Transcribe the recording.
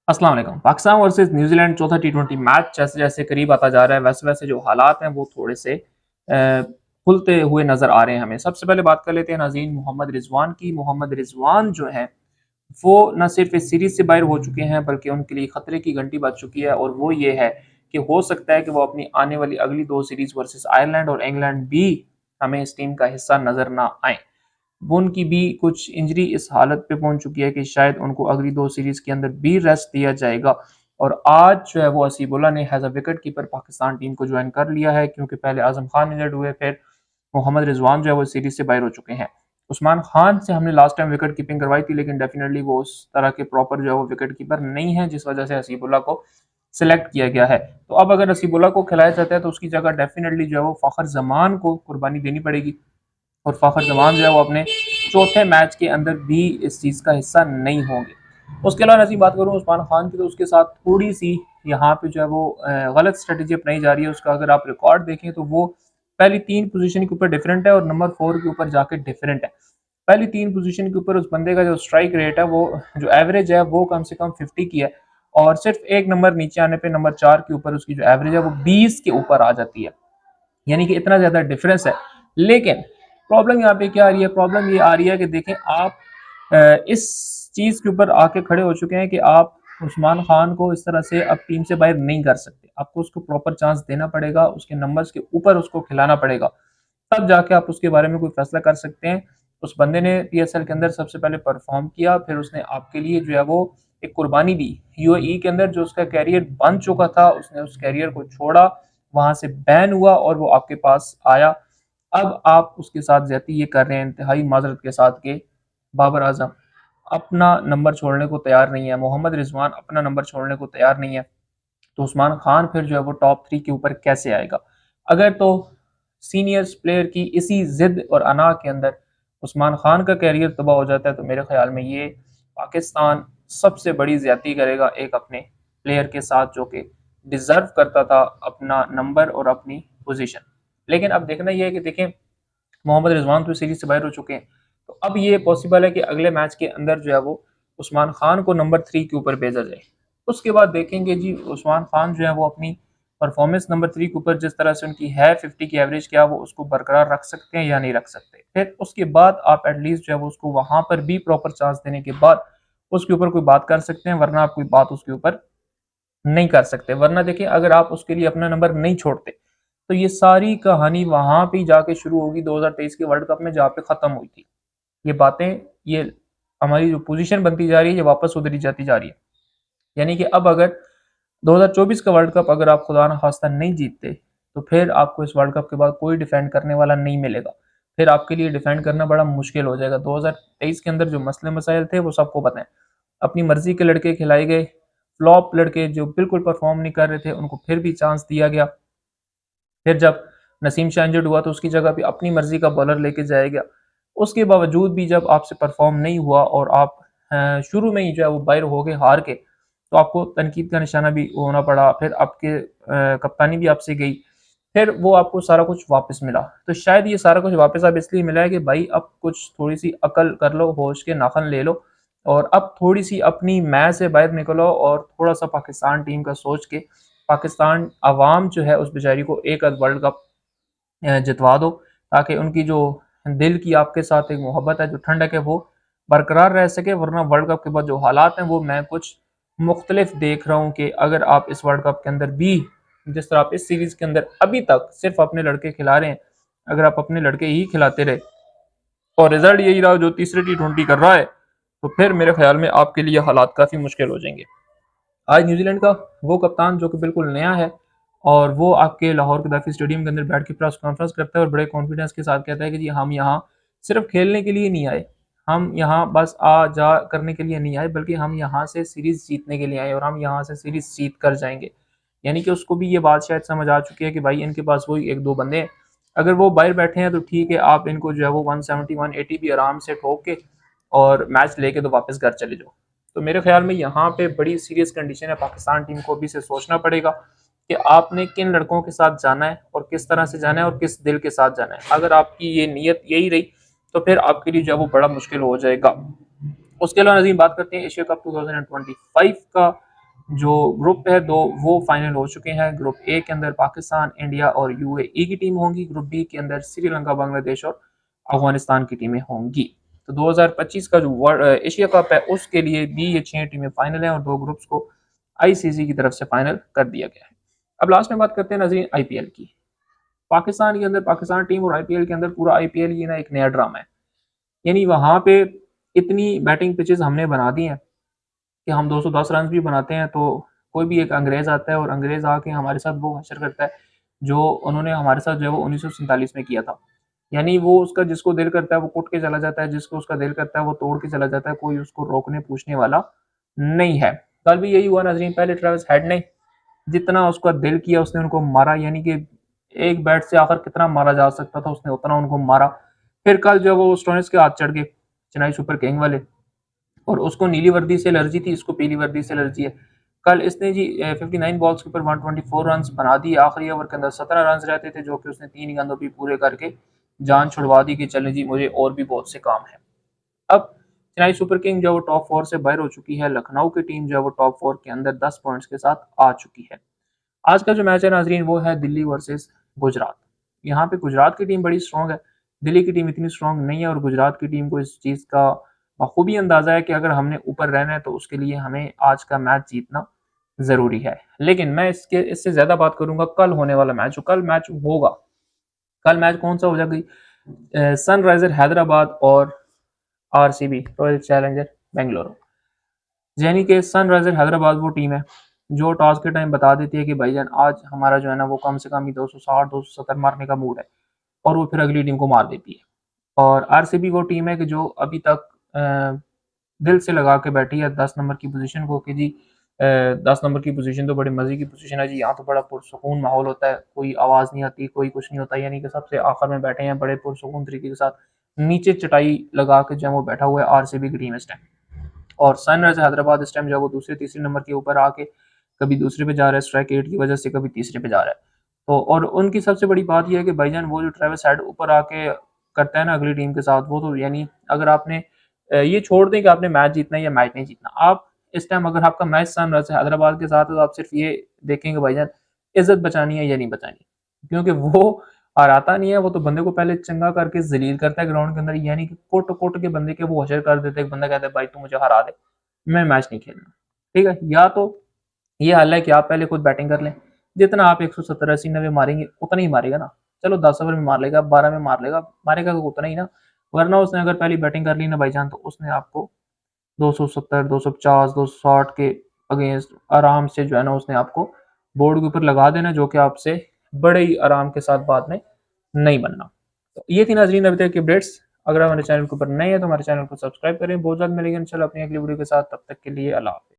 अस्सलाम वालेकुम। Pakistan versus New Zealand चौथा टी20 मैच जैसे जैसे करीब आता जा रहा है वैसे वैसे जो हालात हैं वो थोड़े से खुलते हुए नजर आ रहे हैं हमें। सबसे पहले बात कर लेते हैं नाज़रीन मोहम्मद रिजवान की। मोहम्मद रिजवान जो है वो न सिर्फ इस सीरीज से बाहर हो चुके हैं बल्कि उनके लिए खतरे की घंटी बज चुकी है, और वो ये है कि हो सकता है कि वो अपनी आने वाली अगली दो सीरीज वर्सेस आयरलैंड और इंग्लैंड भी हमें इस टीम का हिस्सा नजर ना आए। वो उनकी भी कुछ इंजरी इस हालत पे पहुंच चुकी है कि शायद उनको अगली दो सीरीज के अंदर भी रेस्ट दिया जाएगा। और आज जो है वो हसीबुल्ला ने as a wicket keeper Pakistan team को ज्वाइन कर लिया है, क्योंकि पहले आजम खान इंजर्ड हुए, फिर मोहम्मद रिजवान जो है वो सीरीज से बाहर हो चुके हैं। उस्मान खान से हमने लास्ट टाइम विकेट कीपिंग करवाई थी, लेकिन डेफिनेटली वो उस तरह के प्रॉपर जो है वो विकेट कीपर नहीं है, जिस वजह से हसीबुल्ला को सिलेक्ट किया गया है। तो अब अगर हसीबुल्ला को खिलाया जाता है तो उसकी जगह डेफिनेटली जो है वो फखर जमान को कुर्बानी देनी पड़ेगी, और फखर जमान जो है वो अपने चौथे मैच के अंदर भी इस चीज़ का हिस्सा नहीं होंगे। उसके अलावा ऐसी बात करूँ उस्मान खान की, तो उसके साथ थोड़ी सी यहाँ पे जो है वो गलत स्ट्रेटेजी अपनाई जा रही है। उसका अगर आप रिकॉर्ड देखें तो वो पहली तीन पोजीशन के ऊपर डिफरेंट है और नंबर 4 के ऊपर जाके डिफरेंट है। पहली तीन पोजीशन के ऊपर उस बंदे का जो स्ट्राइक रेट है, वो जो एवरेज है वो कम से कम 50 की है, और सिर्फ एक नंबर नीचे आने पे नंबर 4 के ऊपर उसकी जो एवरेज है वो 20 के ऊपर आ जाती है। यानी कि इतना ज़्यादा डिफरेंस है। लेकिन प्रॉब्लम यहाँ पे क्या आ रही है? प्रॉब्लम ये आ रही है कि देखें आप इस चीज़ के ऊपर आके खड़े हो चुके हैं कि आप उस्मान खान को इस तरह से अब टीम से बाहर नहीं कर सकते। आपको उसको प्रॉपर चांस देना पड़ेगा, उसके नंबर्स के ऊपर उसको खिलाना पड़ेगा, तब जाके आप उसके बारे में कोई फैसला कर सकते हैं। उस बंदे ने पीएसएल के अंदर सबसे पहले परफॉर्म किया, फिर उसने आपके लिए जो है वो एक कुर्बानी दी। यूएई के अंदर जो उसका कैरियर बन चुका था, उसने उस कैरियर को छोड़ा, वहां से बैन हुआ और वो आपके पास आया। अब आप उसके साथ ज्यादती ये कर रहे हैं इंतहाई माजरत के साथ के बाबर आजम अपना नंबर छोड़ने को तैयार नहीं है, मोहम्मद रिजवान अपना नंबर छोड़ने को तैयार नहीं है, तो उस्मान खान फिर जो है वो टॉप 3 के ऊपर कैसे आएगा? अगर तो सीनियर्स प्लेयर की इसी जिद और अना के अंदर उस्मान खान का कैरियर तबाह हो जाता है, तो मेरे ख्याल में ये पाकिस्तान सबसे बड़ी ज्यादती करेगा एक अपने प्लेयर के साथ जो कि डिजर्व करता था अपना नंबर और अपनी पोजीशन। लेकिन अब देखना यह है कि देखें मोहम्मद रिजवान तो सीरीज से बाहर हो चुके हैं, तो अब ये पॉसिबल है कि अगले मैच के अंदर जो है वो उस्मान खान को नंबर 3 के ऊपर भेजा जाए। उसके बाद देखेंगे जी उस्मान खान जो है वो अपनी परफॉर्मेंस नंबर 3 के ऊपर जिस तरह से उनकी है 50 की एवरेज, क्या वो उसको बरकरार रख सकते हैं या नहीं रख सकते। फिर उसके बाद आप एटलीस्ट जो है वो उसको वहां पर भी प्रॉपर चांस देने के बाद उसके ऊपर कोई बात कर सकते हैं, वरना आप कोई बात उसके ऊपर नहीं कर सकते। वरना देखिए अगर आप उसके लिए अपना नंबर नहीं छोड़ते तो ये सारी कहानी वहां पे जाके शुरू होगी 2023 के वर्ल्ड कप में, जहाँ पे खत्म हुई थी। ये बातें, ये हमारी जो पोजीशन बनती जा रही है ये वापस उधरी जाती जा रही है। यानी कि अब अगर 2024 का वर्ल्ड कप अगर आप खुदा न खास्ता नहीं जीतते तो फिर आपको इस वर्ल्ड कप के बाद कोई डिफेंड करने वाला नहीं मिलेगा। फिर आपके लिए डिफेंड करना बड़ा मुश्किल हो जाएगा। 2023 के अंदर जो मसले मसाइल थे वो सबको पता है। अपनी मर्जी के लड़के खिलाए गए, फ्लॉप लड़के जो बिल्कुल परफॉर्म नहीं कर रहे थे उनको फिर भी चांस दिया गया। फिर जब नसीम शाह इंजर्ड हुआ तो उसकी जगह पे अपनी मर्जी का बॉलर लेके जाया गया। उसके बावजूद भी जब आपसे परफॉर्म नहीं हुआ और आप शुरू में ही जो है वो बाहर हो गए हार के, तो आपको तनकीद का निशाना भी होना पड़ा। फिर आपके कप्तानी भी आपसे गई, फिर वो आपको सारा कुछ वापस मिला। तो शायद ये सारा कुछ वापस अब इसलिए मिला है कि भाई अब कुछ थोड़ी सी अकल कर लो, होश के नाखन ले लो, और अब थोड़ी सी अपनी मैं से बाहर निकलो और थोड़ा सा पाकिस्तान टीम का सोच के पाकिस्तान अवाम जो है उस बेचारी को एक वर्ल्ड कप जितवा दो, ताकि उनकी जो दिल की आपके साथ एक मोहब्बत है, जो ठंडक है, वो बरकरार रह सके। वरना वर्ल्ड कप के बाद जो हालात हैं वो मैं कुछ मुख्तलिफ देख रहा हूँ कि अगर आप इस वर्ल्ड कप के अंदर भी जिस तरह आप इस सीरीज के अंदर अभी तक सिर्फ अपने लड़के खिला रहे हैं, अगर आप अपने लड़के ही खिलाते रहे और रिजल्ट यही रहा जो तीसरे टी20 कर रहा है, तो फिर मेरे ख्याल में आपके लिए हालात काफ़ी मुश्किल हो जाएंगे। आज न्यूजीलैंड का वो कप्तान जो कि बिल्कुल नया है, और वो आपके लाहौर कदाफी स्टेडियम के अंदर बैठ के प्रेस कॉन्फ्रेंस करता है और बड़े कॉन्फिडेंस के साथ कहता है कि जी हम यहाँ सिर्फ खेलने के लिए नहीं आए, हम यहाँ बस आ जा करने के लिए नहीं आए, बल्कि हम यहाँ से सीरीज जीतने के लिए आए और हम यहाँ से सीरीज जीत कर जाएंगे। यानी कि उसको भी ये बात शायद समझ आ चुकी है कि भाई इनके पास वही एक दो बंदे हैं, अगर वो बाहर बैठे हैं तो ठीक है, आप इनको जो है वो 170 180 भी आराम से ठोक के और मैच लेके तो वापस घर चले जाओ। तो मेरे ख्याल में यहाँ पे बड़ी सीरियस कंडीशन है। पाकिस्तान टीम को अभी से सोचना पड़ेगा कि आपने किन लड़कों के साथ जाना है और किस तरह से जाना है और किस दिल के साथ जाना है। अगर आपकी ये नीयत यही रही तो फिर आपके लिए जो है वो बड़ा मुश्किल हो जाएगा। उसके अलावा नजीम बात करते हैं एशिया कप 2025 का। जो ग्रुप है दो वो फाइनल हो चुके हैं। ग्रुप ए के अंदर पाकिस्तान, इंडिया और यूएई की टीम होंगी। ग्रुप बी के अंदर श्रीलंका, बांग्लादेश और अफगानिस्तान की टीमें होंगी। तो 2025 का जो एशिया कप है उसके लिए भी ये 6 टीमें फाइनल हैं और 2 ग्रुप्स को आईसीसी की तरफ से फाइनल कर दिया गया है। अब लास्ट में बात करते हैं नाज़रीन आईपीएल की। पाकिस्तान के अंदर पाकिस्तान टीम और आईपीएल के अंदर पूरा आईपीएल ये ना एक नया ड्रामा है। यानी वहां पे इतनी बैटिंग पिचेस हमने बना दी हैं कि हम 210 रन भी बनाते हैं तो कोई भी एक अंग्रेज आता है और अंग्रेज आके हमारे साथ वो हशर करता है जो उन्होंने हमारे साथ जो है वो 1947 में किया था। यानी वो उसका जिसको दिल करता है वो कुट के चला जाता है, जिसको उसका दिल करता है वो तोड़ के चला जाता है, कोई उसको रोकने पूछने वाला नहीं है। कल भी यही हुआ नाजरीन, पहले ट्रेविस हेड ने जितना उसका दिल किया उसने उनको मारा, यानी कि एक बैट से आखिर कितना मारा जा सकता था उसने उतना उनको मारा। फिर कल जो वो स्टोनिस के हाथ चढ़ गए चेन्नई सुपर किंग वाले, और उसको नीली वर्दी से एलर्जी थी, इसको पीली वर्दी से एलर्जी है। कल इसने जी 59 बॉल्स के ऊपर 124 रन बना दिए। आखिरी ओवर के अंदर 17 रन रहते थे जो कि उसने 3 गेंदों पर पूरे करके जान छुड़वा दी कि चले जी मुझे और भी बहुत से काम है। अब चेन्नई सुपर किंग जो वो टॉप 4 से बाहर हो चुकी है। लखनऊ की टीम जो है वो टॉप 4 के अंदर 10 पॉइंट्स के साथ आ चुकी है। आज का जो मैच है नाजरीन वो है दिल्ली वर्सेस गुजरात। यहाँ पे गुजरात की टीम बड़ी स्ट्रांग है, दिल्ली की टीम इतनी स्ट्रांग नहीं है और गुजरात की टीम को इस चीज़ का बखूबी अंदाजा है कि अगर हमने ऊपर रहना है तो उसके लिए हमें आज का मैच जीतना ज़रूरी है। लेकिन मैं इससे ज़्यादा बात करूंगा कल होने वाला मैच, जो कल मैच होगा। कल मैच कौन सा हो जाएगी? सनराइजर हैदराबाद और आरसीबी रॉयल चैलेंजर बेंगलुरु। यानी कि सनराइजर हैदराबाद वो टीम है जो टॉस के टाइम बता देती है कि भाईजान आज हमारा जो है ना वो कम से कम ही 260 270 मारने का मूड है, और वो फिर अगली टीम को मार देती है। और आरसीबी वो टीम है कि जो अभी तक दिल से लगा के बैठी है 10 नंबर की पोजीशन को कि जी 10 नंबर की पोजीशन तो बड़े मजे की पोजीशन है जी, यहाँ तो बड़ा पुरसकून माहौल होता है, कोई आवाज़ नहीं आती, कोई कुछ नहीं होता। यानी कि सबसे आखिर में बैठे हैं बड़े पुरसकून तरीके के साथ, नीचे चटाई लगा के जो है वो बैठा हुआ है आरसीबी की टीम इस टाइम। और सनराइजर हैदराबाद इस टाइम जो है वो दूसरे तीसरे नंबर के ऊपर आके कभी दूसरे पे जा रहा है स्ट्राइक रेट की वजह से, कभी तीसरे पे जा रहा है। तो और उनकी सबसे बड़ी बात यह है कि भाईजान वो जो ट्रेविस हेड ऊपर आके करता है ना अगली टीम के साथ, वो तो यानी अगर आपने ये छोड़ दें कि आपने मैच जीतना है या मैच नहीं जीतना, आप इस टाइम अगर आपका मैच सनराइजर हैदराबाद के साथ है तो आप सिर्फ ये देखेंगे भाईजान इज्जत बचानी है या नहीं बचानी, क्योंकि वो हराता नहीं है, वो तो बंदे को पहले चंगा करके जलील करता है ग्राउंड के अंदर, यानी कि कोट कोट के बंदे के वो हशर कर देते हैं। बंदा कहता है भाई तू मुझे हरा दे, मैं मैच नहीं खेलना। ठीक है, या तो ये हाल है कि आप पहले खुद बैटिंग कर लें, जितना आप 170 80 90 मारेंगे उतना ही मारेगा ना, चलो 10 ओवर में मार लेगा, 12 में मार लेगा, मारेगा तो उतना ही ना। वरना उसने अगर पहली बैटिंग कर ली ना भाईजान तो उसने आपको 270 250 260 के अगेंस्ट आराम से जो है ना उसने आपको बोर्ड के ऊपर लगा देना, जो कि आपसे बड़े ही आराम के साथ बाद में नहीं बनना। तो ये थी नाजरीन अभी तक की अपडेट्स। अगर हमारे चैनल के ऊपर नए हैं तो हमारे चैनल को सब्सक्राइब करें। बहुत जल्द मिलेंगे इंशाल्लाह अपनी अगली वीडियो के साथ, तब तक के लिए अल्लाह हाफिज़।